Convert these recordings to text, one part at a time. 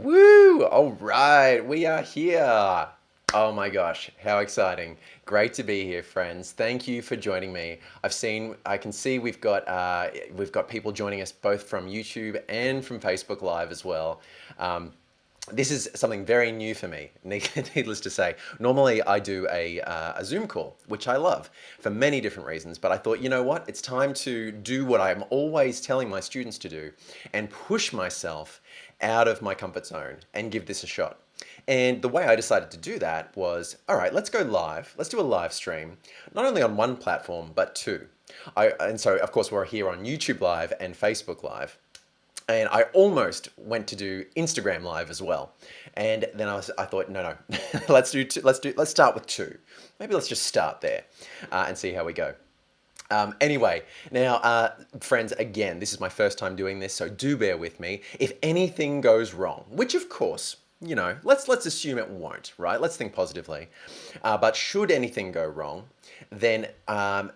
Woo! All right, we are here. Oh my gosh, how exciting. Great to be here, friends. Thank you for joining me. I can see we've got people joining us both from YouTube and from Facebook Live as well. This is something very new for me, needless to say. Normally I do a Zoom call, which I love for many different reasons, but I thought, you know what? It's time to do what I'm always telling my students to do and push myself out of my comfort zone and give this a shot. And the way I decided to do that was, all right, let's go live. Let's do a live stream, not only on one platform, but two. And so, of course, we're here on YouTube Live and Facebook Live. And I almost went to do Instagram Live as well. And then I thought, no, let's start with two. Maybe let's just start there and see how we go. Anyway, now, friends, again, this is my first time doing this, so do bear with me. If anything goes wrong, which of course, you know, let's assume it won't, right? Let's think positively. But should anything go wrong, then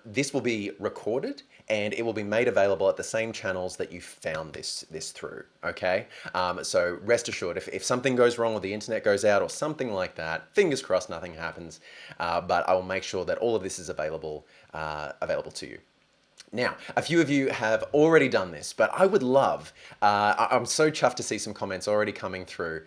this will be recorded and it will be made available at the same channels that you found this through, okay? So rest assured, if something goes wrong or the internet goes out or something like that, fingers crossed nothing happens, but I will make sure that all of this is available to you. Now, a few of you have already done this, but I would love, I'm so chuffed to see some comments already coming through.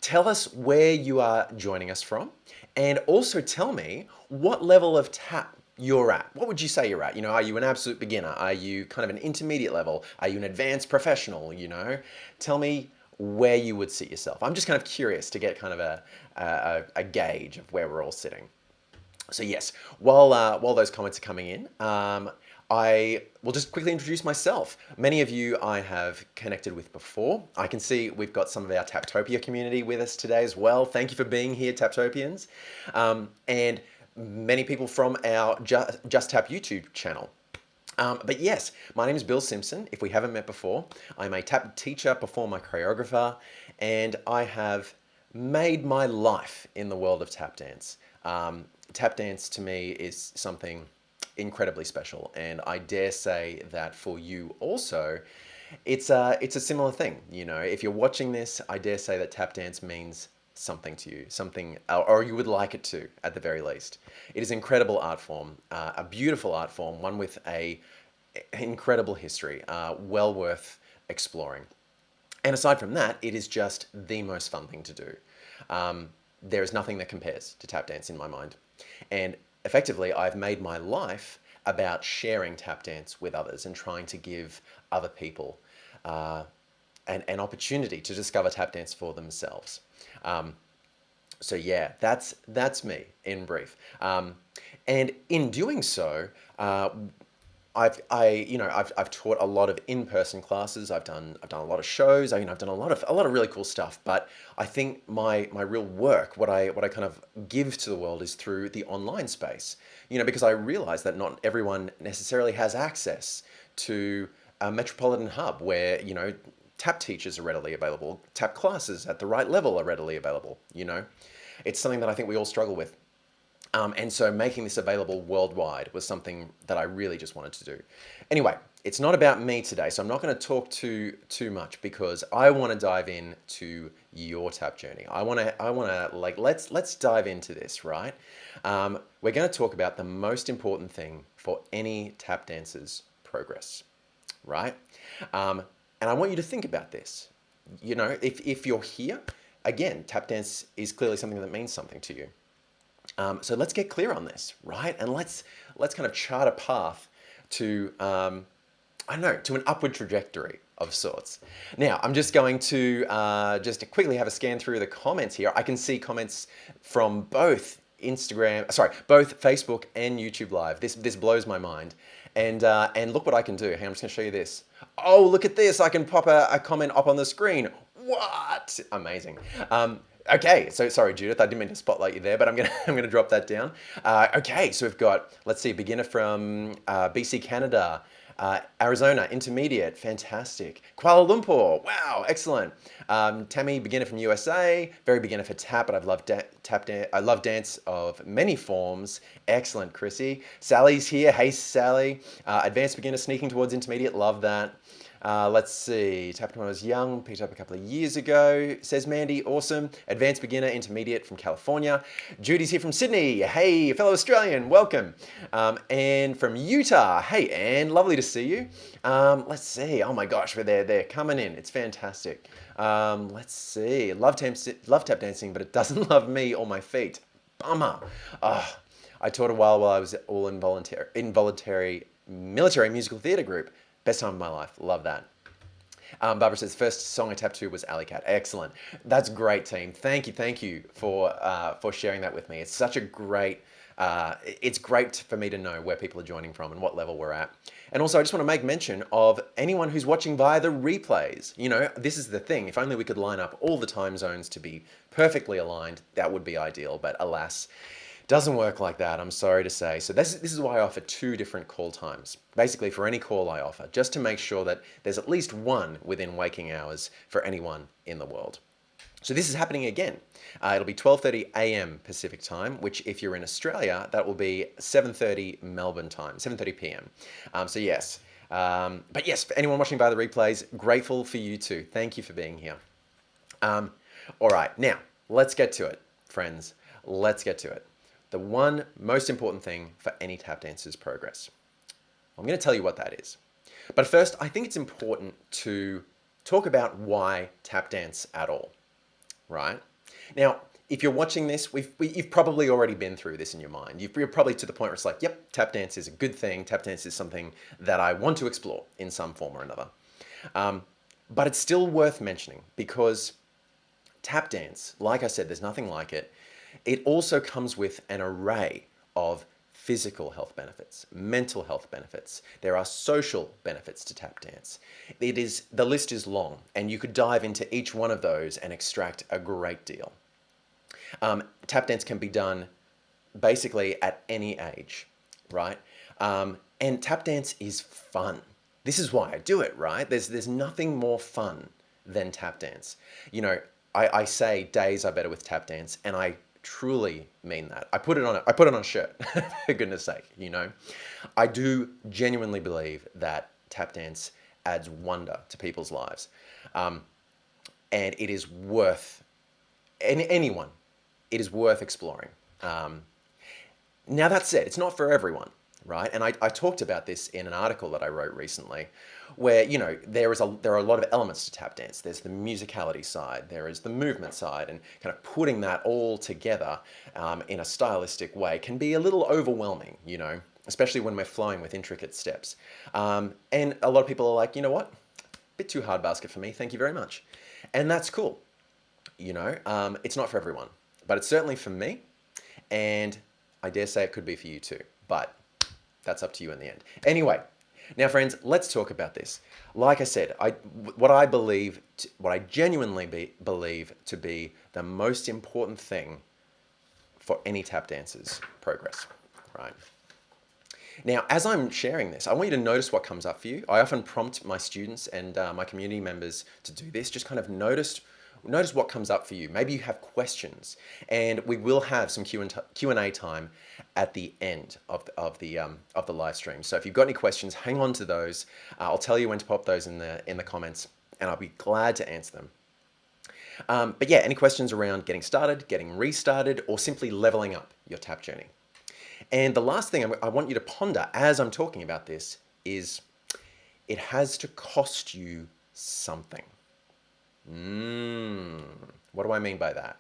Tell us where you are joining us from, and also tell me what level of tap you're at. What would you say you're at? You know, are you an absolute beginner? Are you kind of an intermediate level? Are you an advanced professional, you know? Tell me where you would sit yourself. I'm just kind of curious to get kind of a gauge of where we're all sitting. So yes, while those comments are coming in, I will just quickly introduce myself. Many of you I have connected with before. I can see we've got some of our Taptopia community with us today as well. Thank you for being here, Taptopians. And many people from our Just Tap YouTube channel. But yes, my name is Bill Simpson. If we haven't met before, I'm a tap teacher, performer, choreographer, and I have made my life in the world of tap dance. Tap dance to me is something incredibly special. And I dare say that for you also, it's a similar thing. You know, if you're watching this, I dare say that tap dance means something to you, something, or you would like it to, at the very least. It is an incredible art form, a beautiful art form, one with a incredible history, well worth exploring. And aside from that, it is just the most fun thing to do. There is nothing that compares to tap dance in my mind. And effectively, I've made my life about sharing tap dance with others and trying to give other people an opportunity to discover tap dance for themselves. So yeah, that's me in brief. And in doing so, I've taught a lot of in-person classes. I've done a lot of shows. I've done a lot of really cool stuff. But I think my real work, what I kind of give to the world, is through the online space. Because I realize that not everyone necessarily has access to a metropolitan hub where tap teachers are readily available, tap classes at the right level are readily available. It's something that I think we all struggle with. And so making this available worldwide was something that I really just wanted to do. Anyway, it's not about me today, so I'm not going to talk too much, because I want to dive into your tap journey. I want to let's dive into this, right? We're going to talk about the most important thing for any tap dancer's progress, right? And I want you to think about this. If you're here, again, tap dance is clearly something that means something to you. So let's get clear on this, right? And let's kind of chart a path to, to an upward trajectory of sorts. Now, I'm just going to just to quickly have a scan through the comments here. I can see comments from both Facebook and YouTube Live. This blows my mind. And look what I can do. Hey, I'm just going to show you this. Oh, look at this. I can pop a comment up on the screen. What? Amazing. Okay, so sorry, Judith, I didn't mean to spotlight you there, but I'm gonna drop that down. Okay, so we've got, let's see, beginner from BC, Canada, Arizona, intermediate, fantastic. Kuala Lumpur, wow, excellent. Tammy, beginner from USA, very beginner for tap, but I've loved I love dance of many forms. Excellent, Chrissy. Sally's here. Hey, Sally. Advanced beginner, sneaking towards intermediate. Love that. Let's see, tapped when I was young, picked up a couple of years ago, says Mandy, awesome. Advanced beginner, intermediate from California. Judy's here from Sydney, hey, fellow Australian, welcome. And from Utah, hey Anne, lovely to see you. Let's see, oh my gosh, they're coming in, it's fantastic. Let's see, love tap dancing, but it doesn't love me or my feet. Bummer. I taught a while I was all involuntary military musical theatre group. Best time of my life. Love that. Barbara says, first song I tapped to was Alley Cat. Excellent. That's great, team. Thank you for sharing that with me. It's such a great, it's great for me to know where people are joining from and what level we're at. And also, I just want to make mention of anyone who's watching via the replays. This is the thing. If only we could line up all the time zones to be perfectly aligned, that would be ideal. But alas, doesn't work like that, I'm sorry to say. So this is why I offer 2 different call times, basically for any call I offer, just to make sure that there's at least one within waking hours for anyone in the world. So this is happening again. It'll be 12:30 a.m. Pacific time, which if you're in Australia, that will be 7:30 Melbourne time, 7:30 p.m. So yes, but yes, for anyone watching via the replays, grateful for you too. Thank you for being here. All right, now let's get to it, friends. Let's get to it. The one most important thing for any tap dancer's progress. I'm going to tell you what that is. But first, I think it's important to talk about why tap dance at all, right? Now, if you're watching this, you've probably already been through this in your mind. You're probably to the point where it's like, yep, tap dance is a good thing. Tap dance is something that I want to explore in some form or another. But it's still worth mentioning because tap dance, like I said, there's nothing like it. It also comes with an array of physical health benefits, mental health benefits. There are social benefits to tap dance. The list is long, and you could dive into each one of those and extract a great deal. Tap dance can be done basically at any age, right? And tap dance is fun. This is why I do it, right? There's nothing more fun than tap dance. I say days are better with tap dance, and I truly mean that. I put it on a shirt, for goodness sake, you know. I do genuinely believe that tap dance adds wonder to people's lives. And it is worth, anyone, it is worth exploring. Um, Now that said, it's not for everyone, right? And I talked about this in an article that I wrote recently, where there are a lot of elements to tap dance. There's the musicality side, there is the movement side, and kind of putting that all together in a stylistic way can be a little overwhelming, especially when we're flowing with intricate steps. And a lot of people are like, you know what? Bit too hard basket for me. Thank you very much, and that's cool. It's not for everyone, but it's certainly for me. And I dare say it could be for you too, but that's up to you in the end. Anyway, now friends, let's talk about this. Like I said, what I genuinely believe to be the most important thing for any tap dancer's progress, right? Now, as I'm sharing this, I want you to notice what comes up for you. I often prompt my students and my community members to do this. Just kind of notice what comes up for you. Maybe you have questions, and we will have some Q&A time at the end of the live stream. So if you've got any questions, hang on to those. I'll tell you when to pop those in the comments, and I'll be glad to answer them. But yeah, any questions around getting started, getting restarted, or simply leveling up your tap journey? And the last thing I want you to ponder as I'm talking about this is it has to cost you something. What do I mean by that?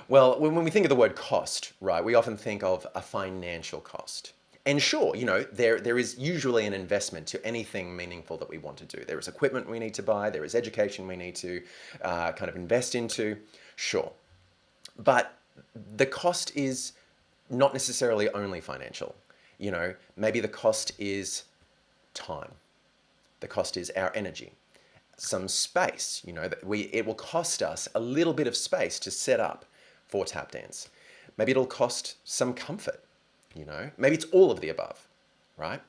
Well, when we think of the word cost, right, we often think of a financial cost. And sure, there is usually an investment to anything meaningful that we want to do. There is equipment we need to buy, there is education we need to kind of invest into, sure. But the cost is not necessarily only financial. Maybe the cost is time. The cost is our energy. Some space, it will cost us a little bit of space to set up for tap dance. Maybe it'll cost some comfort, maybe it's all of the above, right?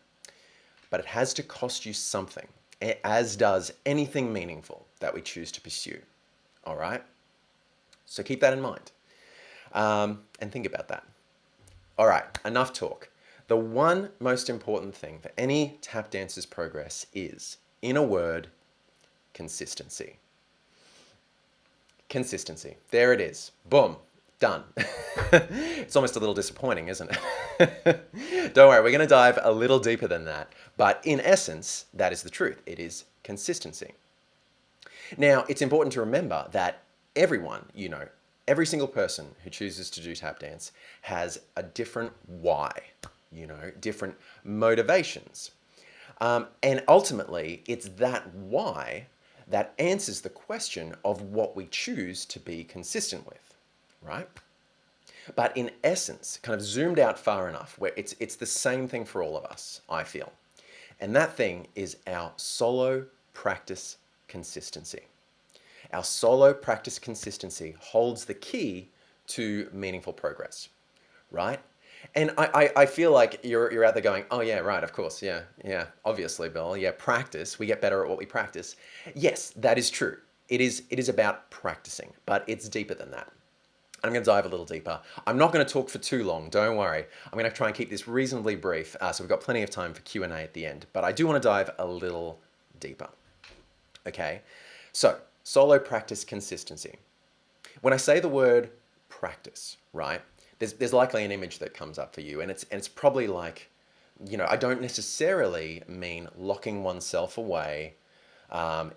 But it has to cost you something, as does anything meaningful that we choose to pursue, all right? So keep that in mind and think about that. All right, enough talk. The one most important thing for any tap dancer's progress is, in a word, consistency. Consistency. There it is. Boom. Done. It's almost a little disappointing, isn't it? Don't worry, we're going to dive a little deeper than that. But in essence, that is the truth. It is consistency. Now, it's important to remember that everyone, every single person who chooses to do tap dance has a different why, different motivations. And ultimately, it's that why that answers the question of what we choose to be consistent with, right? But in essence, kind of zoomed out far enough, where it's the same thing for all of us, I feel. And that thing is our solo practice consistency. Our solo practice consistency holds the key to meaningful progress, right? And I feel like you're out there going, oh yeah, right, of course, yeah, obviously, Bill, yeah, practice, we get better at what we practice. Yes, that is true. It is about practicing, but it's deeper than that. I'm going to dive a little deeper. I'm not going to talk for too long, don't worry. I'm going to try and keep this reasonably brief, so we've got plenty of time for Q&A at the end, but I do want to dive a little deeper. Okay, so solo practice consistency. When I say the word practice, right, there's likely an image that comes up for you, and it's probably like, I don't necessarily mean locking oneself away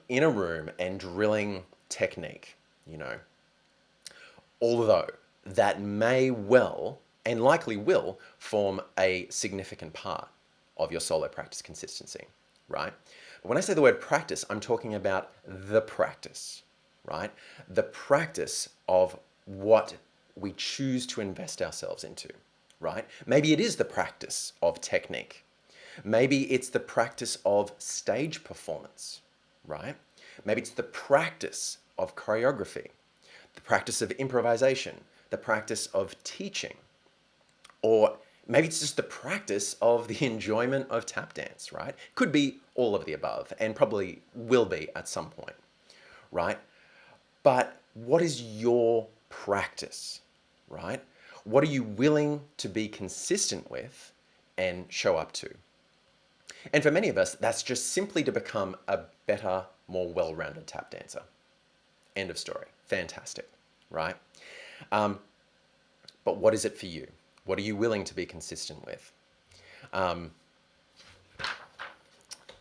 in a room and drilling technique, although that may well and likely will form a significant part of your solo practice consistency, right? But when I say the word practice, I'm talking about the practice, right? The practice of what we choose to invest ourselves into, right? Maybe it is the practice of technique. Maybe it's the practice of stage performance, right? Maybe it's the practice of choreography, the practice of improvisation, the practice of teaching, or maybe it's just the practice of the enjoyment of tap dance, right? Could be all of the above, and probably will be at some point, right? But what is your practice? right? What are you willing to be consistent with and show up to? And for many of us, that's just simply to become a better, more well-rounded tap dancer. End of story. Fantastic, right? Um, but what is it for you? What are you willing to be consistent with?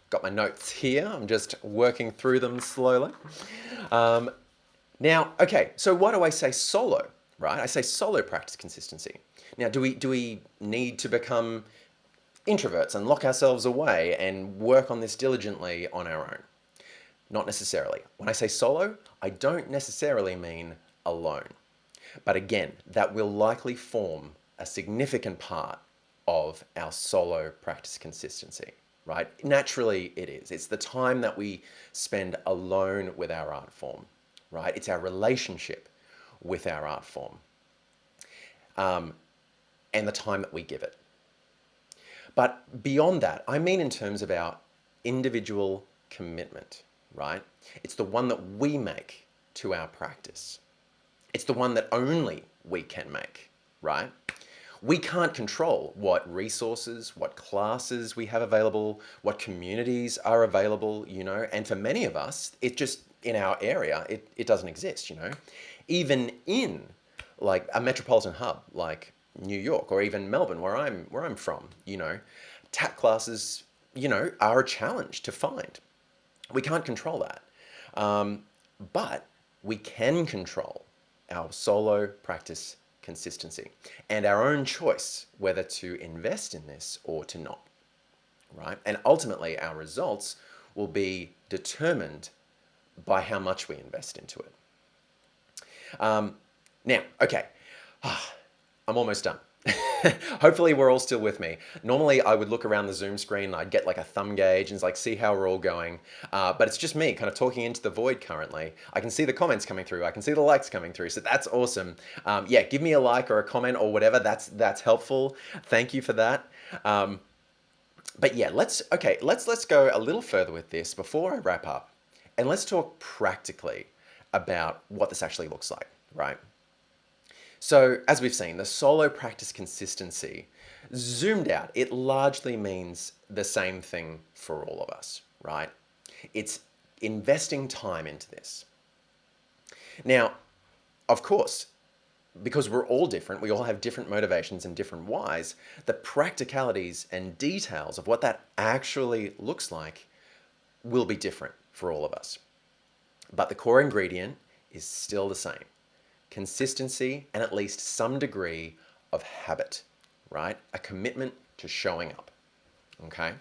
Got my notes here. I'm just working through them slowly. Now, okay, so why do I say solo, right? I say solo practice consistency. Now, do we need to become introverts and lock ourselves away and work on this diligently on our own? Not necessarily. When I say solo, I don't necessarily mean alone. But again, that will likely form a significant part of our solo practice consistency, right? Naturally, it is. It's the time that we spend alone with our art form, right? It's our relationship with our art form, and the time that we give it. But beyond that, I mean in terms of our individual commitment, right? It's the one that we make to our practice. It's the one that only we can make, right? We can't control what resources, what classes we have available, what communities are available, and for many of us, it just, in our area, it doesn't exist, Even in like a metropolitan hub like New York or even Melbourne, where I'm from, tap classes, are a challenge to find. We can't control that. But we can control our solo practice consistency and our own choice whether to invest in this or to not, right? And ultimately, our results will be determined by how much we invest into it. Now, okay, I'm almost done. Hopefully we're all still with me. Normally I would look around the Zoom screen and I'd get like a thumb gauge and like see how we're all going. But it's just me kind of talking into the void currently. I can see the comments coming through. I can see the likes coming through. So that's awesome. Yeah, give me a like or a comment or whatever. That's helpful. Thank you for that. But yeah, let's go a little further with this before I wrap up. And let's talk practically about what this actually looks like, right? So as we've seen, the solo practice consistency, zoomed out, it largely means the same thing for all of us, right? It's investing time into this. Now, of course, because we're all different, we all have different motivations and different whys, the practicalities and details of what that actually looks like will be different for all of us. But the core ingredient is still the same. Consistency and at least some degree of habit, right? A commitment to showing up, okay?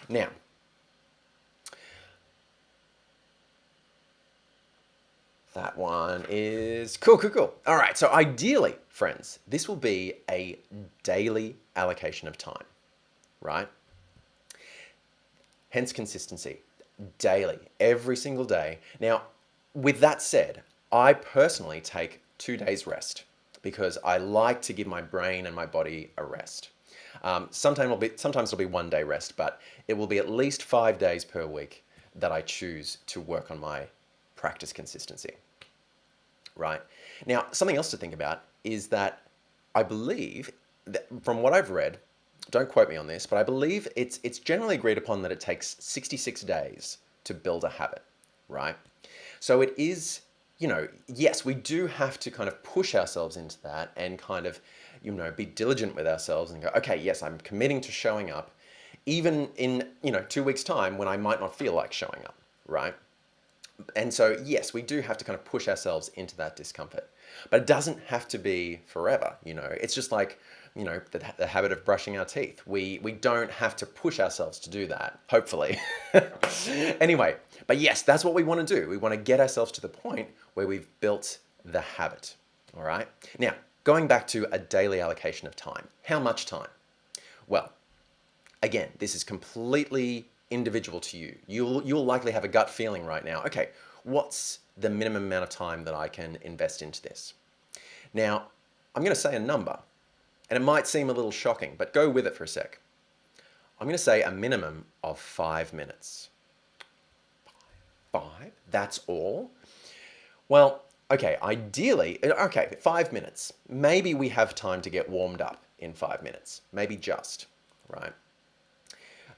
Now, that one is cool. All right, so ideally, friends, this will be a daily allocation of time, right? Hence consistency, daily, every single day. Now, with that said, I personally take 2 days rest because I like to give my brain and my body a rest. Sometimes it'll be 1 day rest, but it will be at least 5 days per week that I choose to work on my practice consistency, right? Now, something else to think about is that I believe that from what I've read, don't quote me on this, but I believe it's generally agreed upon that it takes 66 days to build a habit, right? So it is, yes, we do have to kind of push ourselves into that and kind of, be diligent with ourselves and go, okay, yes, I'm committing to showing up, even in, 2 weeks' time when I might not feel like showing up, right? And so, yes, we do have to kind of push ourselves into that discomfort, but it doesn't have to be forever, It's just like, the habit of brushing our teeth. We don't have to push ourselves to do that, hopefully. Anyway, but yes, that's what we want to do. We want to get ourselves to the point where we've built the habit, all right? Now, going back to a daily allocation of time. How much time? Well, again, this is completely individual to you. You'll likely have a gut feeling right now, okay, what's the minimum amount of time that I can invest into this? Now, I'm going to say a number, and it might seem a little shocking, but go with it for a sec. I'm going to say a minimum of 5 minutes. 5? That's all? Well, Okay, ideally, okay, 5 minutes. Maybe we have time to get warmed up in 5 minutes, maybe just, right?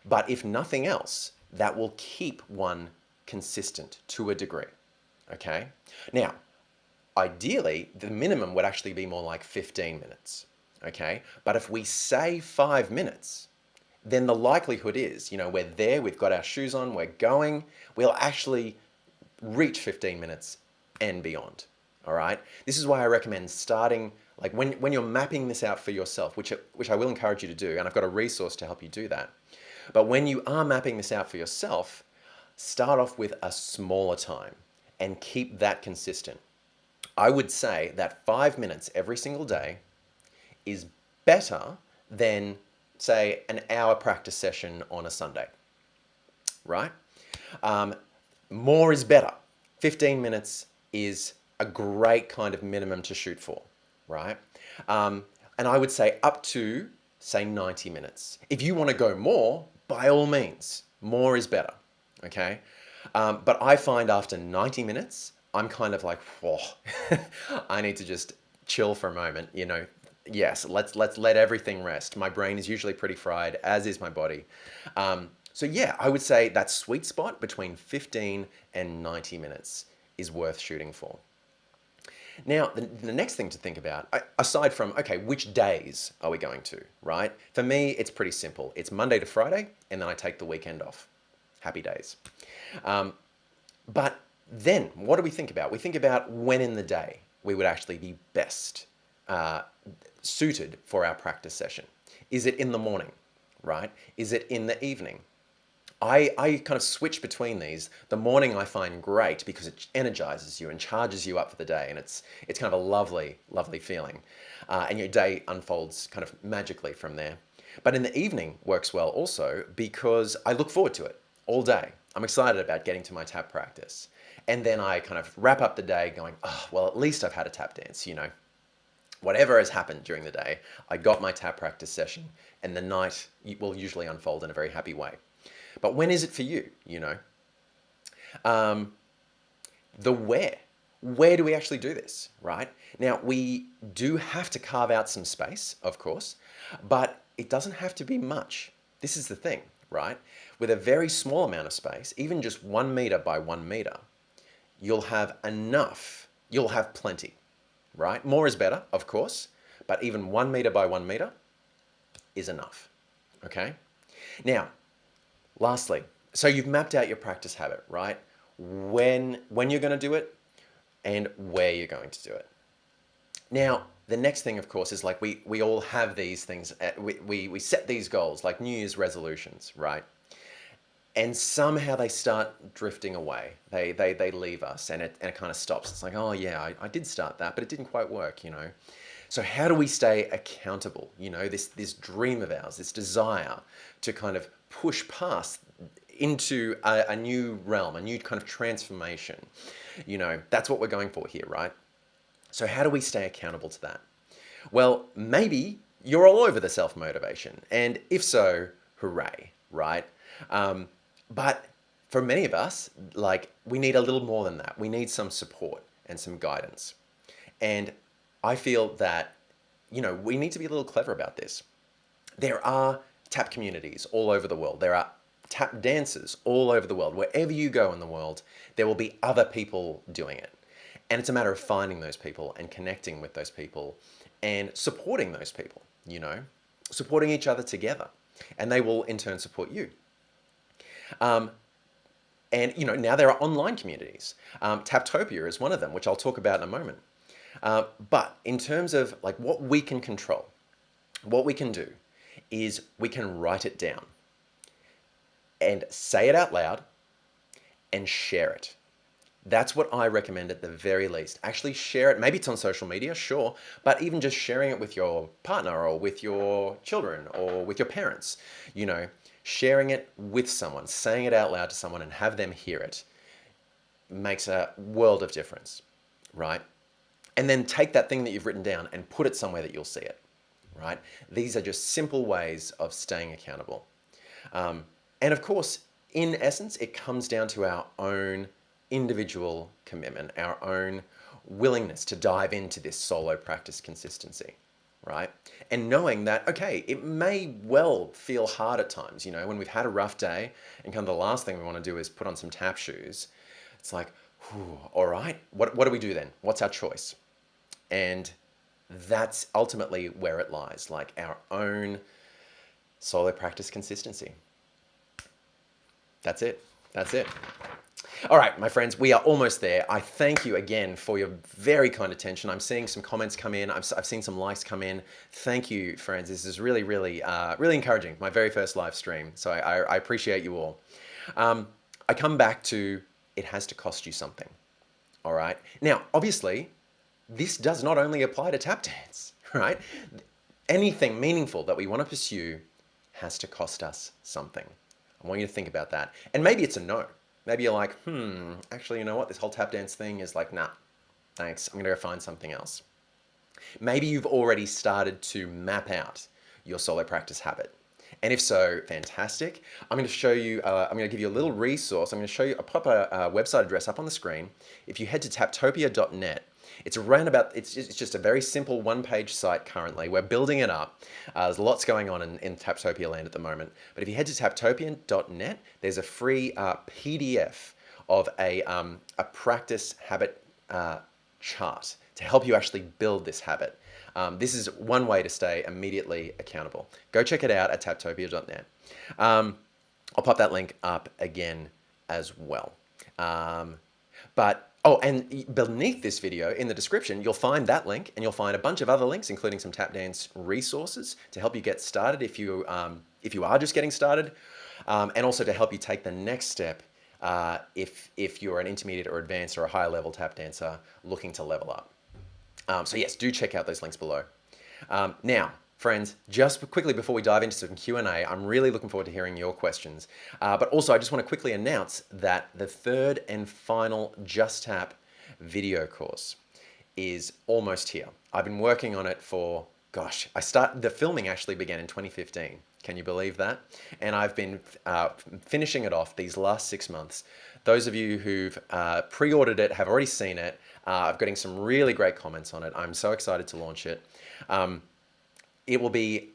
But if nothing else, that will keep one consistent to a degree, okay? Now, ideally, the minimum would actually be more like 15 minutes, okay? But if we say 5 minutes, then the likelihood is, we're there, we've got our shoes on, we're going, we'll actually reach 15 minutes and beyond. All right. This is why I recommend starting, like when you're mapping this out for yourself, which I will encourage you to do, and I've got a resource to help you do that. But when you are mapping this out for yourself, start off with a smaller time and keep that consistent. I would say that 5 minutes every single day is better than, say, an hour practice session on a Sunday, right? More is better. 15 minutes is a great kind of minimum to shoot for, right? And I would say up to, say, 90 minutes. If you want to go more, by all means, more is better, okay? But I find after 90 minutes, I'm kind of like, whoa, I need to just chill for a moment, Yes, let's let everything rest. My brain is usually pretty fried, as is my body. So yeah, I would say that sweet spot between 15 and 90 minutes is worth shooting for. Now, the next thing to think about, aside from, okay, which days are we going to, right? For me, it's pretty simple. It's Monday to Friday, and then I take the weekend off. Happy days. But then, what do we think about? We think about when in the day we would actually be best suited for our practice session. Is it in the morning, right? Is it in the evening? I kind of switch between these. The morning I find great because it energizes you and charges you up for the day, and it's kind of a lovely, lovely feeling. And your day unfolds kind of magically from there. But in the evening works well also because I look forward to it all day. I'm excited about getting to my tap practice. And then I kind of wrap up the day going, oh, well, at least I've had a tap dance, Whatever has happened during the day, I got my tap practice session, and the night will usually unfold in a very happy way. But when is it for you, The where. Where do we actually do this, right? Now, we do have to carve out some space, of course, but it doesn't have to be much. This is the thing, right? With a very small amount of space, even just 1 meter by 1 meter, you'll have enough, you'll have plenty, right? More is better, of course, but even 1 meter by 1 meter is enough, okay? Now, lastly, so you've mapped out your practice habit, right? When you're going to do it and where you're going to do it. Now, the next thing, of course, is like we all have these things, we set these goals, like New Year's resolutions, right? And somehow they start drifting away. They leave us, and it kind of stops. It's like, oh yeah, I did start that, but it didn't quite work, So how do we stay accountable? This dream of ours, this desire to kind of push past into a new realm, a new kind of transformation. That's what we're going for here, right? So how do we stay accountable to that? Well, maybe you're all over the self-motivation, and if so, hooray, right? But for many of us, like, we need a little more than that. We need some support and some guidance. And I feel that, we need to be a little clever about this. There are tap communities all over the world. There are tap dancers all over the world. Wherever you go in the world, there will be other people doing it. And it's a matter of finding those people and connecting with those people and supporting those people, supporting each other together. And they will in turn support you. And now there are online communities. Taptopia is one of them, which I'll talk about in a moment. But in terms of like what we can control, what we can do is we can write it down and say it out loud and share it. That's what I recommend at the very least. Actually share it. Maybe it's on social media, sure, but even just sharing it with your partner or with your children or with your parents, sharing it with someone, saying it out loud to someone and have them hear it makes a world of difference, right? And then take that thing that you've written down and put it somewhere that you'll see it, right? These are just simple ways of staying accountable. And of course, in essence, it comes down to our own individual commitment, our own willingness to dive into this solo practice consistency, right? And knowing that, okay, it may well feel hard at times, you know, when we've had a rough day and kind of the last thing we want to do is put on some tap shoes. It's like, whew, all right, what do we do then? What's our choice? And that's ultimately where it lies, like our own solo practice consistency. That's it. That's it. All right, my friends, we are almost there. I thank you again for your very kind attention. I'm seeing some comments come in. I've seen some likes come in. Thank you, friends. This is really, really, really encouraging. My very first live stream. So I appreciate you all. I come back to it has to cost you something. All right. Now, obviously, this does not only apply to tap dance, right? Anything meaningful that we want to pursue has to cost us something. I want you to think about that. And maybe it's a no. Maybe you're like, actually, you know what? This whole tap dance thing is like, nah, thanks. I'm gonna go find something else. Maybe you've already started to map out your solo practice habit. And if so, fantastic. I'm gonna show you, I'm gonna give you a little resource. I'm gonna show you, I'll pop a website address up on the screen. If you head to taptopia.net, it's around about, it's just a very simple one-page site currently. We're building it up. There's lots going on in Taptopia land at the moment. But if you head to taptopia.net, there's a free PDF of a practice habit chart to help you actually build this habit. This is one way to stay immediately accountable. Go check it out at taptopia.net. I'll pop that link up again as well. Oh, and beneath this video in the description, you'll find that link and you'll find a bunch of other links, including some tap dance resources to help you get started if you are just getting started, and also to help you take the next step if you're an intermediate or advanced or a higher level tap dancer looking to level up. So yes, do check out those links below. Now, friends, just quickly before we dive into some Q&A, I'm really looking forward to hearing your questions. But also, I just want to quickly announce that the third and final Just Tap video course is almost here. I've been working on it for, gosh, the filming actually began in 2015. Can you believe that? And I've been finishing it off these last 6 months. Those of you who've pre-ordered it have already seen it. I'm getting some really great comments on it. I'm so excited to launch it. It will be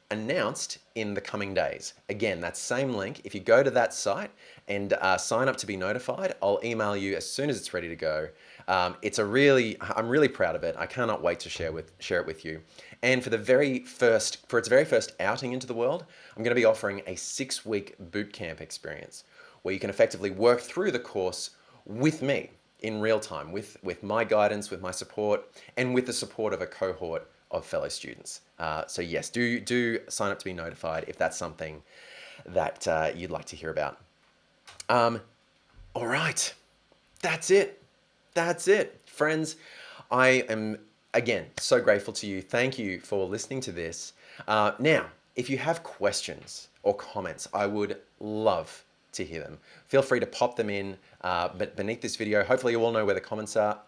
announced in the coming days. Again, that same link, if you go to that site and sign up to be notified, I'll email you as soon as it's ready to go. I'm really proud of it. I cannot wait to share it with you. And for its very first outing into the world, I'm going to be offering a 6-week bootcamp experience where you can effectively work through the course with me in real time, with my guidance, with my support, and with the support of a cohort of fellow students. So yes, do sign up to be notified if that's something that you'd like to hear about. All right, that's it. That's it, friends. I am, again, so grateful to you. Thank you for listening to this. Now, if you have questions or comments, I would love to hear them. Feel free to pop them in beneath this video. Hopefully you all know where the comments are.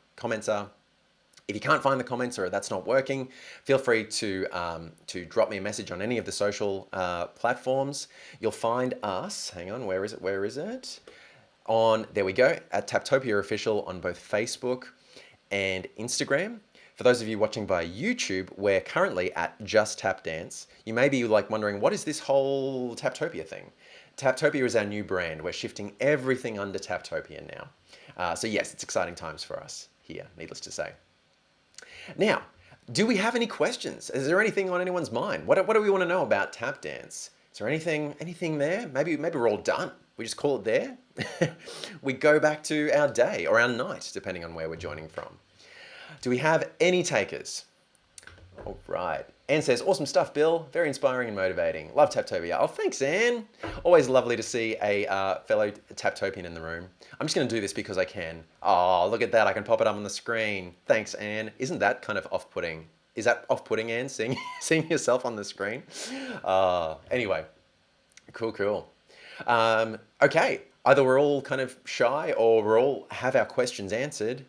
If you can't find the comments or that's not working, feel free to drop me a message on any of the social platforms. You'll find us, hang on, where is it? There we go, at Taptopia Official on both Facebook and Instagram. For those of you watching via YouTube, we're currently at Just Tap Dance. You may be like wondering, what is this whole Taptopia thing? Taptopia is our new brand. We're shifting everything under Taptopia now. So yes, it's exciting times for us here, needless to say. Now, do we have any questions? Is there anything on anyone's mind? What do we want to know about tap dance? Is there anything there? Maybe we're all done. We just call it there. We go back to our day or our night, depending on where we're joining from. Do we have any takers? All right. Anne says, awesome stuff, Bill. Very inspiring and motivating. Love Taptopia. Oh, thanks, Anne. Always lovely to see a fellow Taptopian in the room. I'm just going to do this because I can. Oh, look at that. I can pop it up on the screen. Thanks, Anne. Isn't that kind of off-putting? Is that off-putting, Anne, seeing yourself on the screen? Anyway, cool. Okay, either we're all kind of shy or we all have our questions answered.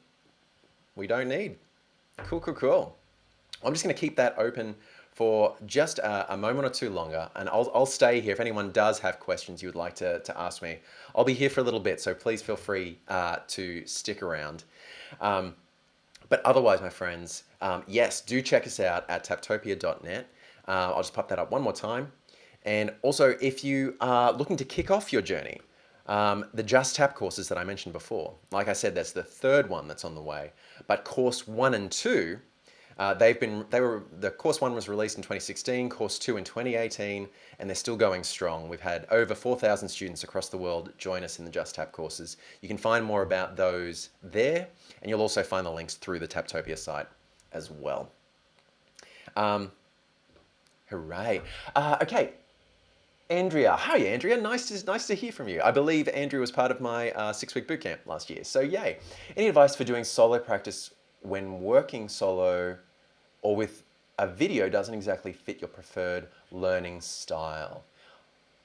We don't need. Cool. I'm just going to keep that open for just a moment or two longer, and I'll stay here. If anyone does have questions you would like to ask me, I'll be here for a little bit, so please feel free to stick around. But otherwise, my friends, yes, do check us out at taptopia.net. I'll just pop that up one more time. And also, if you are looking to kick off your journey, the Just Tap courses that I mentioned before, like I said, that's the third one that's on the way. But course 1 and 2, the course 1 was released in 2016, course 2 in 2018, and they're still going strong. We've had over 4,000 students across the world join us in the Just Tap courses. You can find more about those there, and you'll also find the links through the Taptopia site as well. Hooray. Okay, Andrea. Hi, Andrea. Nice to hear from you. I believe Andrea was part of my 6-week bootcamp last year, so yay. Any advice for doing solo practice when working solo or with a video doesn't exactly fit your preferred learning style?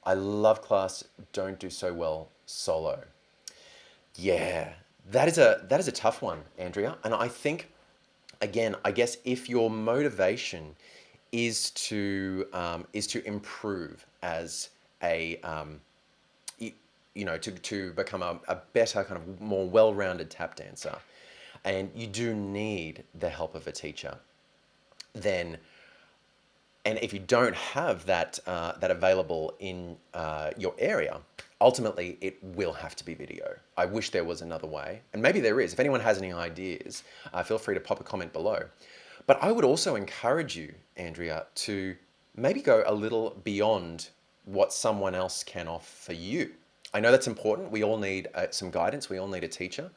I love class, don't do so well solo. Yeah, that is a tough one, Andrea. And I think, again, I guess if your motivation is to improve as a to become a better kind of more well-rounded tap dancer, and you do need the help of a teacher, then, and if you don't have that available in your area, ultimately it will have to be video. I wish there was another way, and maybe there is. If anyone has any ideas, feel free to pop a comment below. But I would also encourage you, Andrea, to maybe go a little beyond what someone else can offer you. I know that's important. We all need some guidance. We all need a teacher.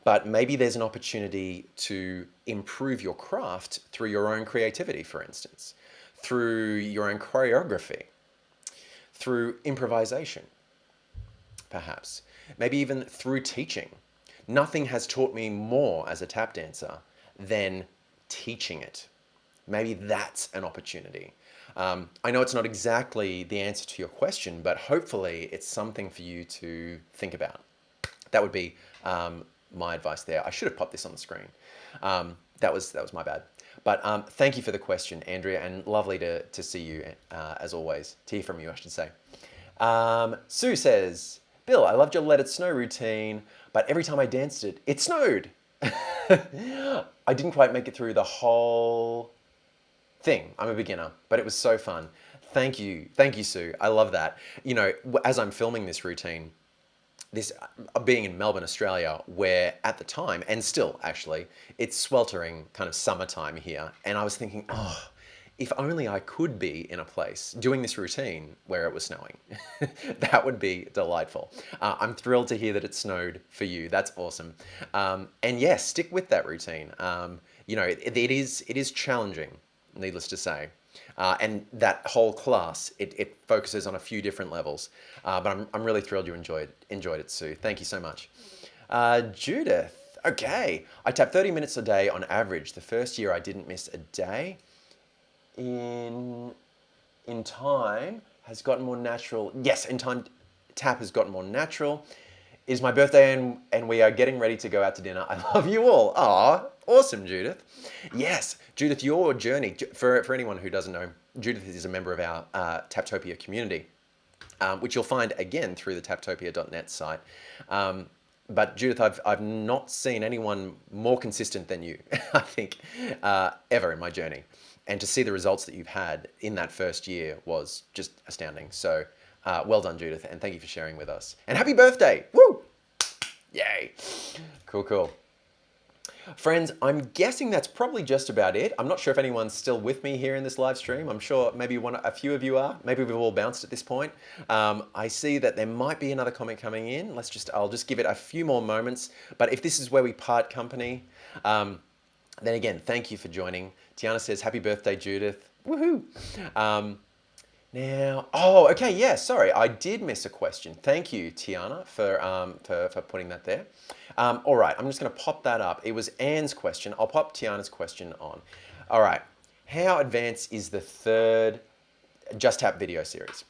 But maybe there's an opportunity to improve your craft through your own creativity, for instance, through your own choreography, through improvisation, perhaps, maybe even through teaching. Nothing has taught me more as a tap dancer than teaching it. Maybe that's an opportunity. I know it's not exactly the answer to your question, but hopefully it's something for you to think about. That would be my advice there. I should have popped this on the screen. That was my bad. But thank you for the question, Andrea, and lovely to see you, as always, to hear from you, I should say. Sue says, Bill, I loved your Let It Snow routine, but every time I danced it, it snowed. I didn't quite make it through the whole thing. I'm a beginner, but it was so fun. Thank you, Sue. I love that. You know, as I'm filming this routine, this being in Melbourne, Australia, where at the time, and still actually, it's sweltering kind of summertime here, and I was thinking, oh, if only I could be in a place doing this routine where it was snowing. That would be delightful. I'm thrilled to hear that it snowed for you. That's awesome. And yes, stick with that routine. You know, it is challenging, needless to say. And that whole class, it focuses on a few different levels. But I'm really thrilled you enjoyed it, Sue. Thank you so much. Judith, okay. I tap 30 minutes a day on average. The first year I didn't miss a day. In time has gotten more natural. Yes, in time tap has gotten more natural. Is my birthday and we are getting ready to go out to dinner. I love you all. Ah, awesome, Judith. Yes, Judith, your journey, for anyone who doesn't know, Judith is a member of our Taptopia community, which you'll find again through the taptopia.net site. But Judith, I've not seen anyone more consistent than you, I think, ever in my journey. And to see the results that you've had in that first year was just astounding. So well done, Judith, and thank you for sharing with us. And happy birthday! Woo! Yay! Cool. Friends, I'm guessing that's probably just about it. I'm not sure if anyone's still with me here in this live stream. I'm sure maybe a few of you are. Maybe we've all bounced at this point. I see that there might be another comment coming in. I'll just give it a few more moments. But if this is where we part company, then again, thank you for joining. Tiana says, happy birthday, Judith. Woohoo! Okay, yeah, sorry, I did miss a question. Thank you, Tiana, for putting that there. All right, I'm just going to pop that up. It was Anne's question. I'll pop Tiana's question on. All right, how advanced is the third Just Tap video series?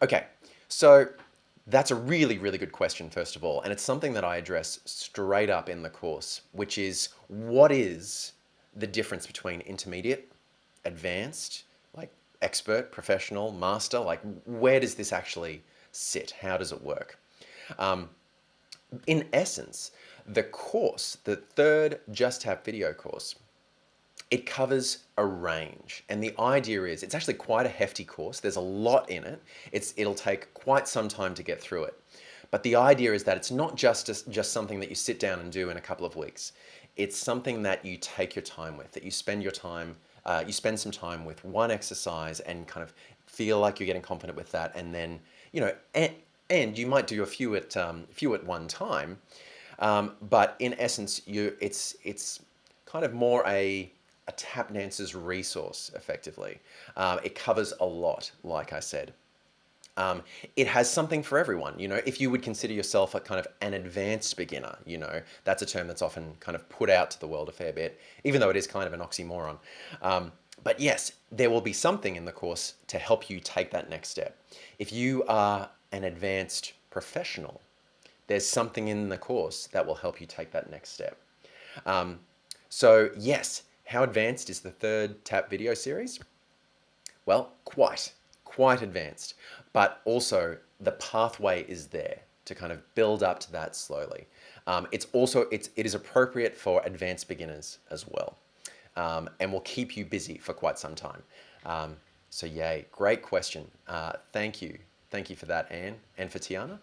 Okay, so that's a really, really good question, first of all, and it's something that I address straight up in the course, which is what is the difference between intermediate, advanced, like expert, professional, master, like where does this actually sit? How does it work? In essence, the course, the third Just Tap video course, it covers a range. And the idea is it's actually quite a hefty course. There's a lot in it. It'll take quite some time to get through it. But the idea is that it's not just something that you sit down and do in a couple of weeks. It's something that you take your time with, that you spend your time, you spend some time with one exercise and kind of feel like you're getting confident with that. And then, and you might do a few at one time. But in essence, it's kind of more a tap dancer's resource, effectively. It covers a lot, like I said. It has something for everyone. If you would consider yourself a kind of an advanced beginner, that's a term that's often kind of put out to the world a fair bit, even though it is kind of an oxymoron. But yes, there will be something in the course to help you take that next step. If you are an advanced professional, there's something in the course that will help you take that next step. So yes, how advanced is the third TAP video series? Well, quite advanced, but also the pathway is there to kind of build up to that slowly. It is appropriate for advanced beginners as well, and will keep you busy for quite some time. So yay, great question. Thank you for that, Anne, and for Tiana.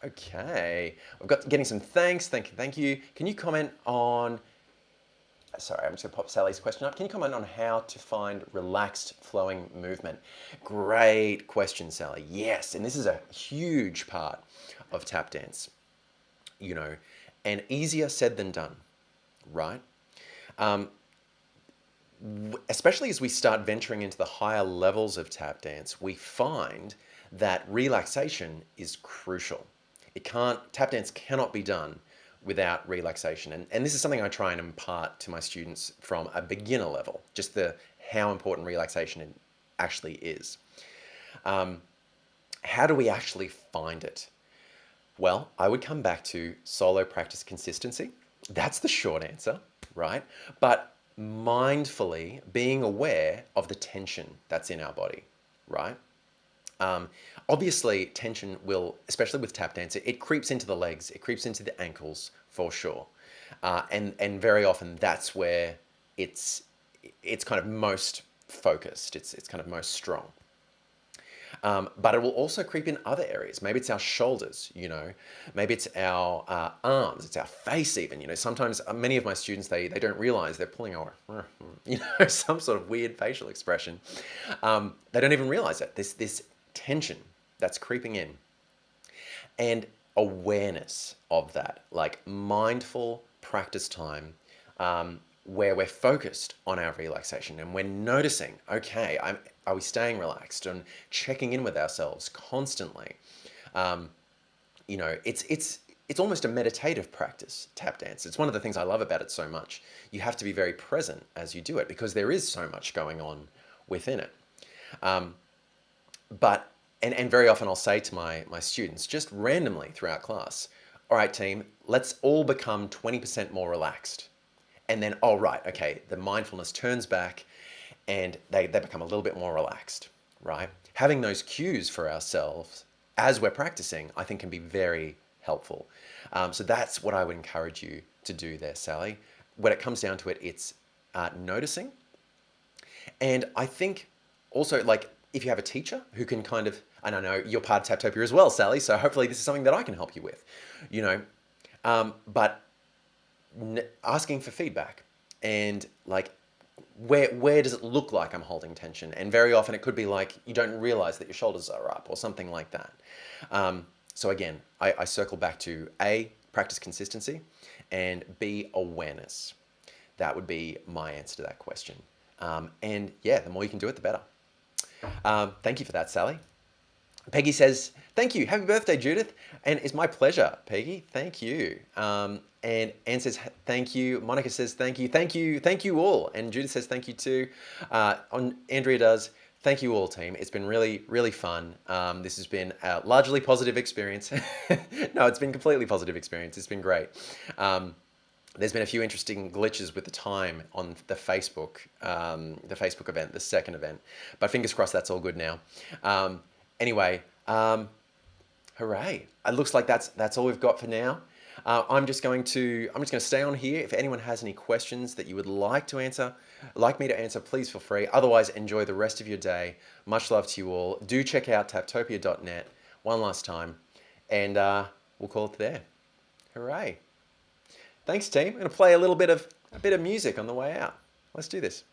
Okay, we've got getting some thanks. Thank you. Can you comment on? Sorry, I'm just going to pop Sally's question up. Can you comment on how to find relaxed flowing movement? Great question, Sally. Yes, and this is a huge part of tap dance, and easier said than done, right? Especially as we start venturing into the higher levels of tap dance, we find that relaxation is crucial. Tap dance cannot be done without relaxation. And this is something I try and impart to my students from a beginner level, just how important relaxation actually is. How do we actually find it? Well, I would come back to solo practice consistency. That's the short answer, right? But mindfully being aware of the tension that's in our body, right? Obviously, tension will, especially with tap dance, it creeps into the legs, it creeps into the ankles for sure, and very often that's where it's kind of most focused. It's kind of most strong. But it will also creep in other areas. Maybe it's our shoulders, maybe it's our arms, it's our face even. Sometimes many of my students, they don't realize they're pulling our, some sort of weird facial expression. They don't even realize it. This tension that's creeping in, and awareness of that, like mindful practice time, where we're focused on our relaxation and we're noticing, okay, are we staying relaxed, and checking in with ourselves constantly. It's almost a meditative practice, tap dance. It's one of the things I love about it so much. You have to be very present as you do it because there is so much going on within it. But very often I'll say to my students, just randomly throughout class, all right, team, let's all become 20% more relaxed. And then, oh, right, okay, the mindfulness turns back and they become a little bit more relaxed, right? Having those cues for ourselves as we're practicing, I think can be very helpful. So that's what I would encourage you to do there, Sally. When it comes down to it, it's noticing. And I think also, like, if you have a teacher who can kind of, and I know you're part of Taptopia as well, Sally, so hopefully this is something that I can help you with, but asking for feedback and like, where does it look like I'm holding tension? And very often it could be like, you don't realize that your shoulders are up or something like that. So again, I circle back to A, practice consistency, and B, awareness. That would be my answer to that question. And yeah, the more you can do it, the better. Thank you for that, Sally. Peggy says, thank you. Happy birthday, Judith. And it's my pleasure, Peggy. Thank you. And Anne says, thank you. Monica says, thank you. Thank you. Thank you all. And Judith says, thank you too. Andrea does. Thank you all, team. It's been really, really fun. This has been a largely positive experience. No, it's been completely positive experience. It's been great. There's been a few interesting glitches with the time on the Facebook event, the second event, but fingers crossed that's all good now. Anyway, Hooray! It looks like that's all we've got for now. I'm just going to stay on here. If anyone has any questions that you would like me to answer, please feel free. Otherwise, enjoy the rest of your day. Much love to you all. Do check out taptopia.net one last time, and we'll call it there. Hooray! Thanks, team. I'm going to play a bit of music on the way out. Let's do this.